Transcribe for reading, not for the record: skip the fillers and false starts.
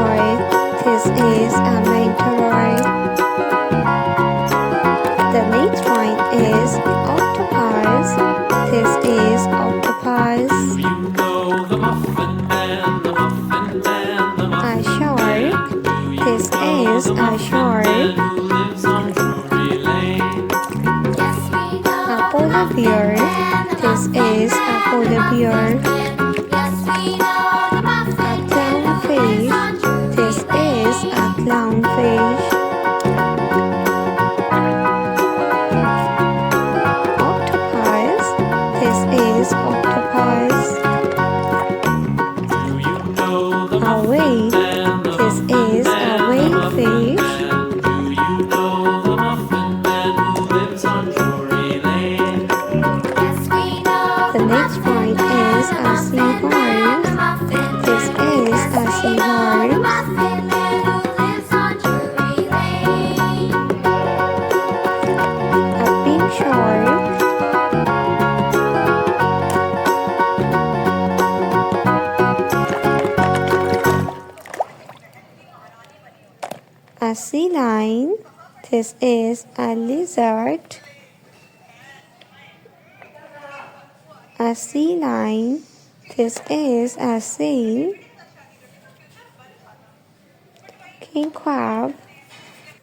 shark. This is a meteorite. The next one is octopus. This is octopus. A shark. This is a shark. A polar bear. This is a polar bear. A clownfish. This is a clownfish. Octopus. This is octopus. A whale. This is a whalefish. The next one is a seahorse. This is a seahorse. A pink shark. A sea lion. This is a lizard. A sea lion. This is a seal. King crab.